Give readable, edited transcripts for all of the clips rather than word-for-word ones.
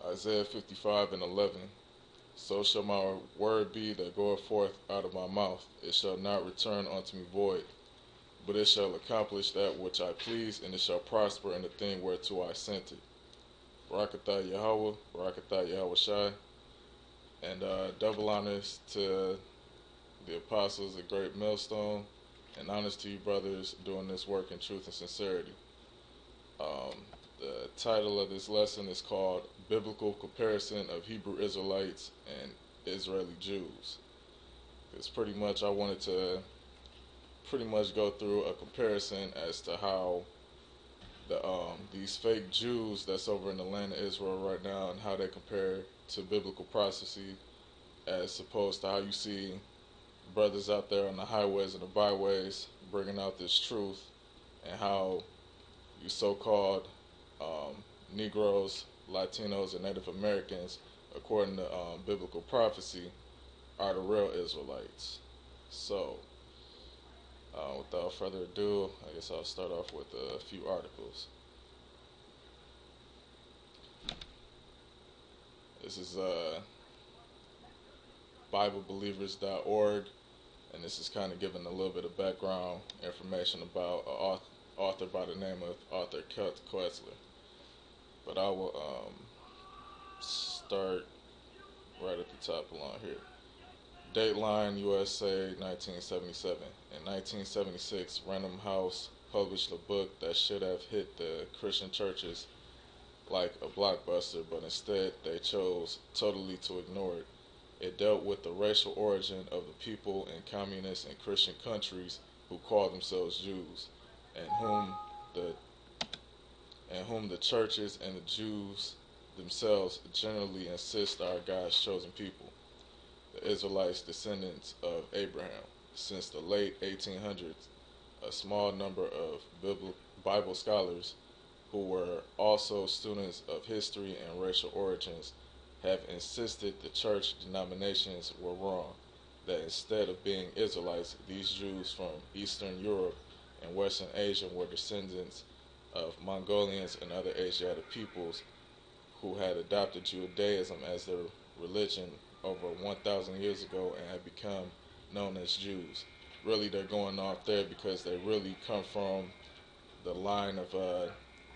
Isaiah 55:11. So shall my word be that goeth forth out of my mouth. It shall not return unto me void, but it shall accomplish that which I please, and it shall prosper in the thing whereto I sent it. Barakatah Yahweh, Barakatah Yahweh Shai, and double honors to the apostles, a great millstone, and honors to you brothers doing this work in truth and sincerity. The title of this lesson is called Biblical Comparison of Hebrew Israelites and Israeli Jews. It's pretty much I wanted to go through a comparison as to how these fake Jews that's over in the land of Israel right now and how they compare to biblical prophecy as opposed to how you see brothers out there on the highways and the byways bringing out this truth, and how you so-called Negroes, Latinos, and Native Americans, according to biblical prophecy, are the real Israelites. So, without further ado, I guess I'll start off with a few articles. This is BibleBelievers.org, and this is kind of giving a little bit of background information about an author by the name of Arthur Koetzler. But I will start right at the top along here. Dateline USA 1977. In 1976, Random House published a book that should have hit the Christian churches like a blockbuster, but instead they chose totally to ignore it. It dealt with the racial origin of the people in communist and Christian countries who call themselves Jews, and whom the churches and the Jews themselves generally insist are God's chosen people, the Israelites, descendants of Abraham. Since the late 1800s, a small number of Bible scholars who were also students of history and racial origins have insisted the church denominations were wrong, that instead of being Israelites, these Jews from Eastern Europe and Western Asia were descendants of Mongolians and other Asiatic peoples who had adopted Judaism as their religion over 1,000 years ago and had become known as Jews. Really, they're going off there because they really come from the line of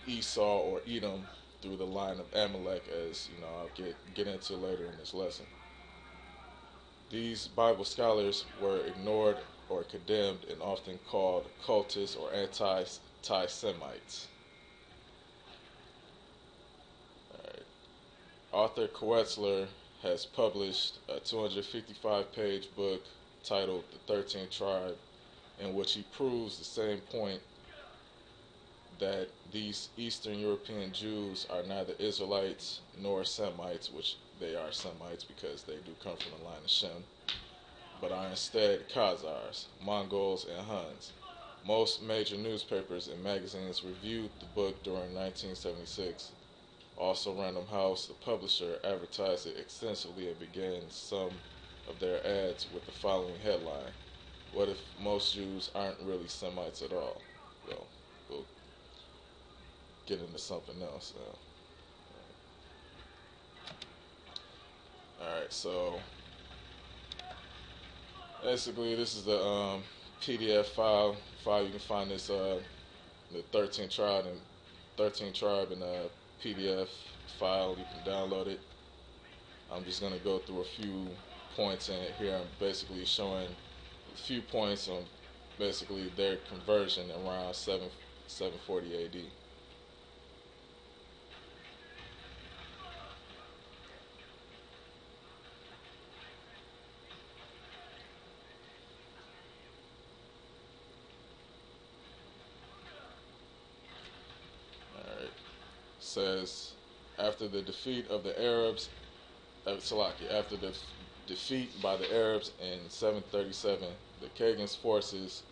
Esau or Edom through the line of Amalek, as you know I'll get into later in this lesson. These Bible scholars were ignored or condemned and often called cultists or anti-Semites. Arthur Koetzler has published a 255-page book titled The 13th Tribe, in which he proves the same point, that these Eastern European Jews are neither Israelites nor Semites, which they are Semites because they do come from the line of Shem, but are instead Khazars, Mongols, and Huns. Most major newspapers and magazines reviewed the book during 1976. Also, Random House, the publisher, advertised it extensively and began some of their ads with the following headline: "What if most Jews aren't really Semites at all?" Well, we'll get into something else now. Alright, so basically this is the PDF file. You can find this the 13th tribe in a PDF file. You can download it. I'm just going to go through a few points in it here. I'm basically showing a few points on basically their conversion around 740 AD. Says, after the defeat of the Arabs, after the defeat by the Arabs in 737, the Kagan's forces'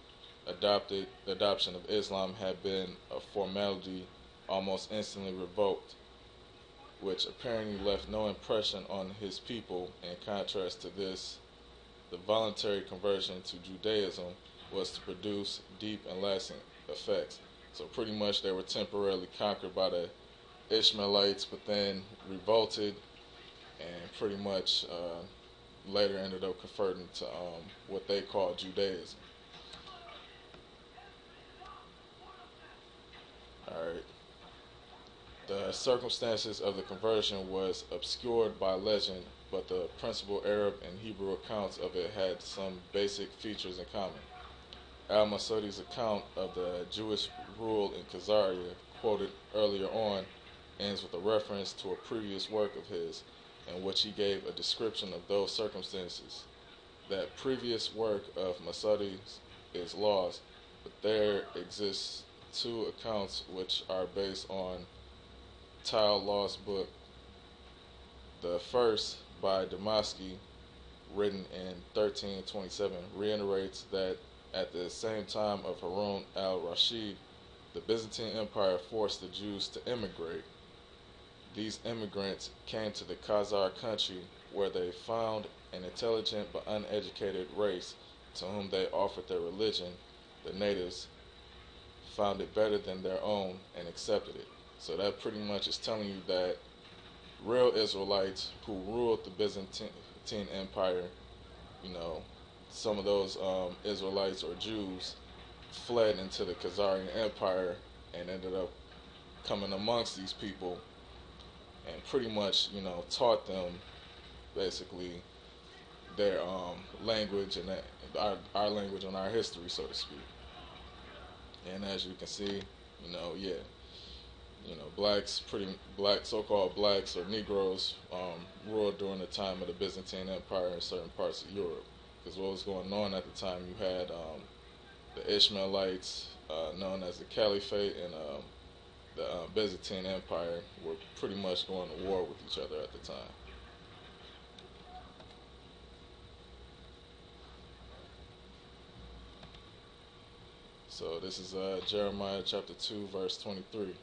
adoption of Islam had been a formality almost instantly revoked, which apparently left no impression on his people. In contrast to this, the voluntary conversion to Judaism was to produce deep and lasting effects. So pretty much they were temporarily conquered by the Ishmaelites, but then revolted and pretty much later ended up converting to what they call Judaism. All right. The circumstances of the conversion was obscured by legend, but the principal Arab and Hebrew accounts of it had some basic features in common. Al-Masudi's account of the Jewish rule in Khazaria, quoted earlier on, ends with a reference to a previous work of his, in which he gave a description of those circumstances. That previous work of Masudi's is lost, but there exists two accounts which are based on Tile Lost book. The first, by Damaski, written in 1327, reiterates that at the same time of Harun al-Rashid, the Byzantine Empire forced the Jews to immigrate. These immigrants came to the Khazar country, where they found an intelligent but uneducated race to whom they offered their religion. The natives found it better than their own and accepted it. So that pretty much is telling you that real Israelites who ruled the Byzantine Empire, you know, some of those Israelites or Jews fled into the Khazarian Empire and ended up coming amongst these people and pretty much, you know, taught them basically their language and our language and our history, so to speak. And as you can see, you know, yeah, you know, black so-called blacks or Negroes ruled during the time of the Byzantine Empire in certain parts of Europe. Because what was going on at the time, you had the Ishmaelites, known as the Caliphate, and the Byzantine Empire were pretty much going to war with each other at the time. So this is Jeremiah chapter 2, verse 23.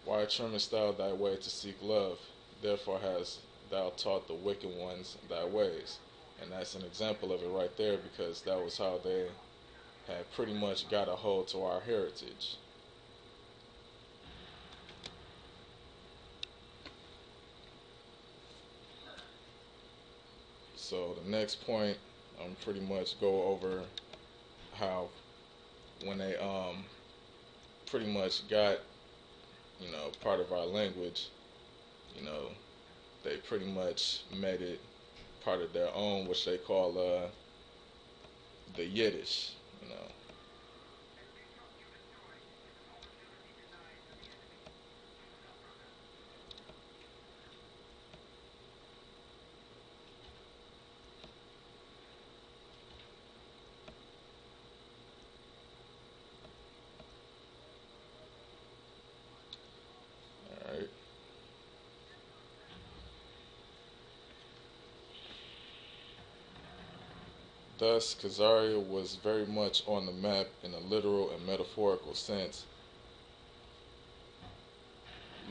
Why trimmest thou thy way to seek love? Therefore hast thou taught the wicked ones thy ways. And that's an example of it right there, because that was how they had pretty much got a hold to our heritage. So the next point, I'm pretty much go over how when they pretty much got, you know, part of our language, you know, they pretty much made it part of their own, which they call the Yiddish, you know. All right. Thus, Khazaria was very much on the map in a literal and metaphorical sense.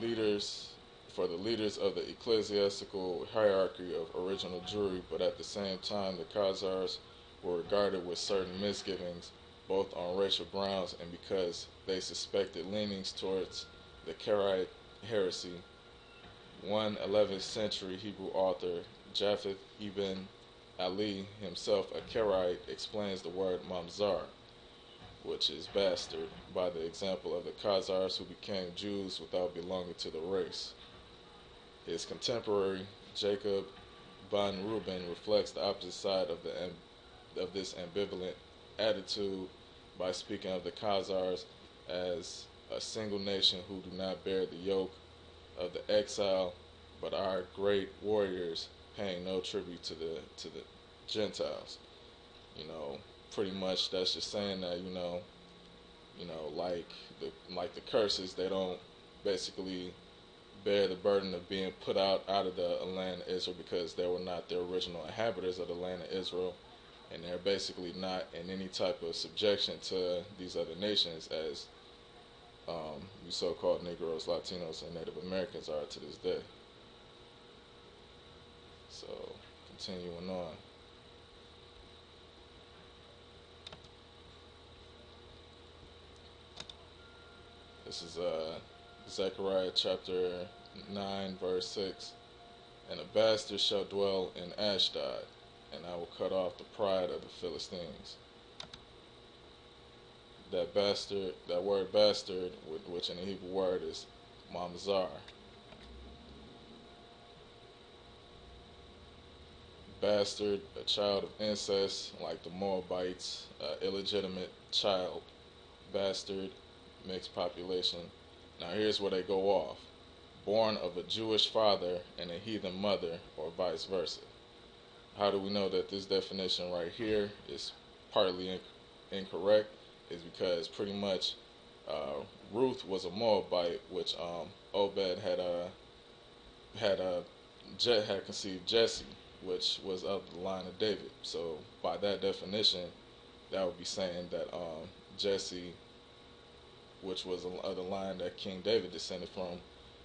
Leaders for the leaders of the ecclesiastical hierarchy of original Jewry, but at the same time the Khazars were regarded with certain misgivings, both on racial grounds and because they suspected leanings towards the Karaite heresy. One 11th century Hebrew author, Japheth ibn Ali, himself a Karaite, explains the word mamzar, which is bastard, by the example of the Khazars who became Jews without belonging to the race. His contemporary, Jacob Van Reuben, reflects the opposite side of this ambivalent attitude by speaking of the Khazars as a single nation who do not bear the yoke of the exile, but are great warriors, paying no tribute to the Gentiles. You know, pretty much that's just saying that, like the curses, they don't basically bear the burden of being put out of the land of Israel because they were not the original inhabitants of the land of Israel, and they're basically not in any type of subjection to these other nations as you so-called Negroes, Latinos, and Native Americans are to this day. So, continuing on. This is Zechariah chapter 9, verse 6. And a bastard shall dwell in Ashdod, and I will cut off the pride of the Philistines. That bastard, that word bastard, which in the Hebrew word is mamzar. Bastard, a child of incest, like the Moabites, illegitimate child, bastard, mixed population. Now here's where they go off. Born of a Jewish father and a heathen mother, or vice versa. How do we know that this definition right here is partly incorrect? Is because pretty much Ruth was a Moabite, which Obed had conceived Jesse, which was of the line of David. So by that definition, that would be saying that Jesse, which was of the line that King David descended from,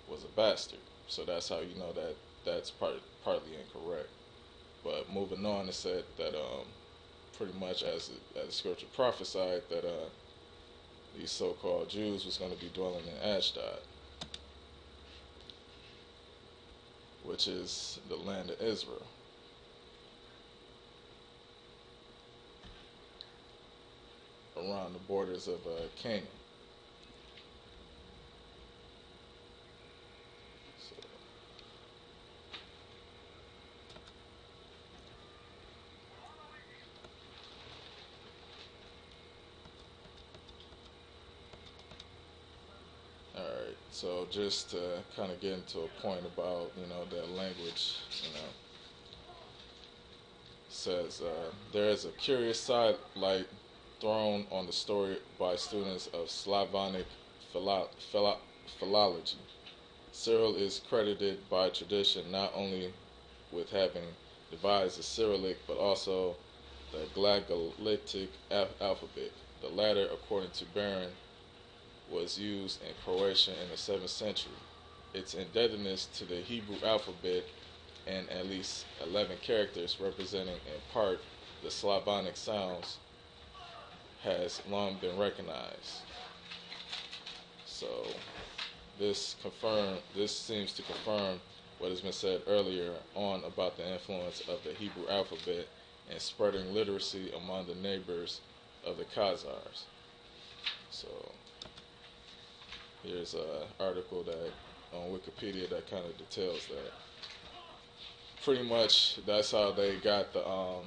was a bastard. So that's how you know that that's partly incorrect. But moving on, it said that pretty much as the scripture prophesied that these so-called Jews was going to be dwelling in Ashdod, which is the land of Israel. Around the borders of Canaan. So, all right. So just to kind of get into a point about that language, says there is a curious sidelight thrown on the story by students of Slavonic philology. Cyril is credited by tradition not only with having devised the Cyrillic, but also the Glagolitic alphabet. The latter, according to Barron, was used in Croatia in the 7th century. Its indebtedness to the Hebrew alphabet and at least 11 characters representing in part the Slavonic sounds has long been recognized. So this seems to confirm what has been said earlier on about the influence of the Hebrew alphabet and spreading literacy among the neighbors of the Khazars. So here's an article that on Wikipedia that kind of details that. Pretty much that's how they got the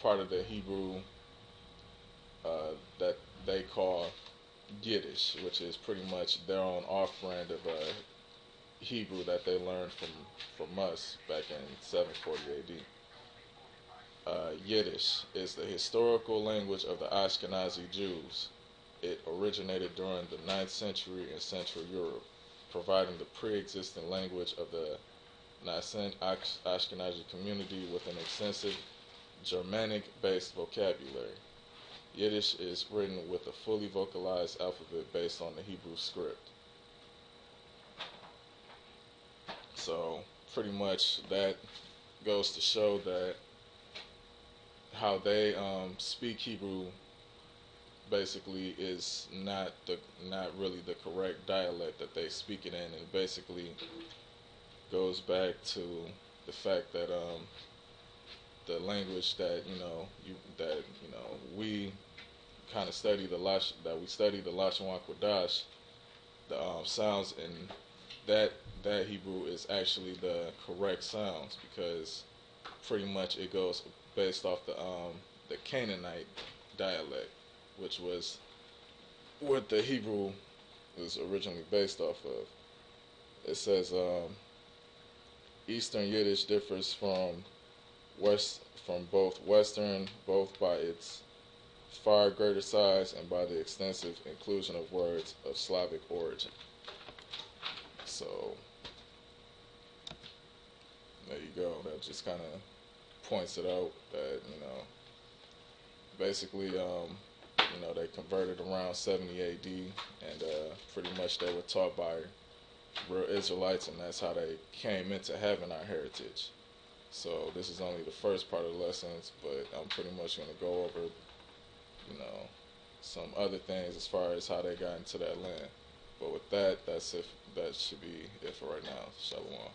part of the Hebrew that they call Yiddish, which is pretty much their own off-brand of Hebrew that they learned from us back in 740 AD. Yiddish is the historical language of the Ashkenazi Jews. It originated during the 9th century in Central Europe, providing the pre-existing language of the nascent Ashkenazi community with an extensive Germanic-based vocabulary. Yiddish is written with a fully vocalized alphabet based on the Hebrew script. So pretty much that goes to show that how they speak Hebrew basically is not really the correct dialect that they speak it in, and basically goes back to the fact that the language that we kind of study the Lashon Kodash, the sounds in that Hebrew is actually the correct sounds, because pretty much it goes based off the Canaanite dialect, which was what the Hebrew was originally based off of. It says Eastern Yiddish differs from both Western, both by its far greater size and by the extensive inclusion of words of Slavic origin. So there you go. That just kind of points it out that basically they converted around 70 AD, and pretty much they were taught by real Israelites, and that's how they came into having our heritage. So this is only the first part of the lessons, but I'm pretty much going to go over some other things as far as how they got into that land. But with that, that's it. That should be it for right now. Shalom.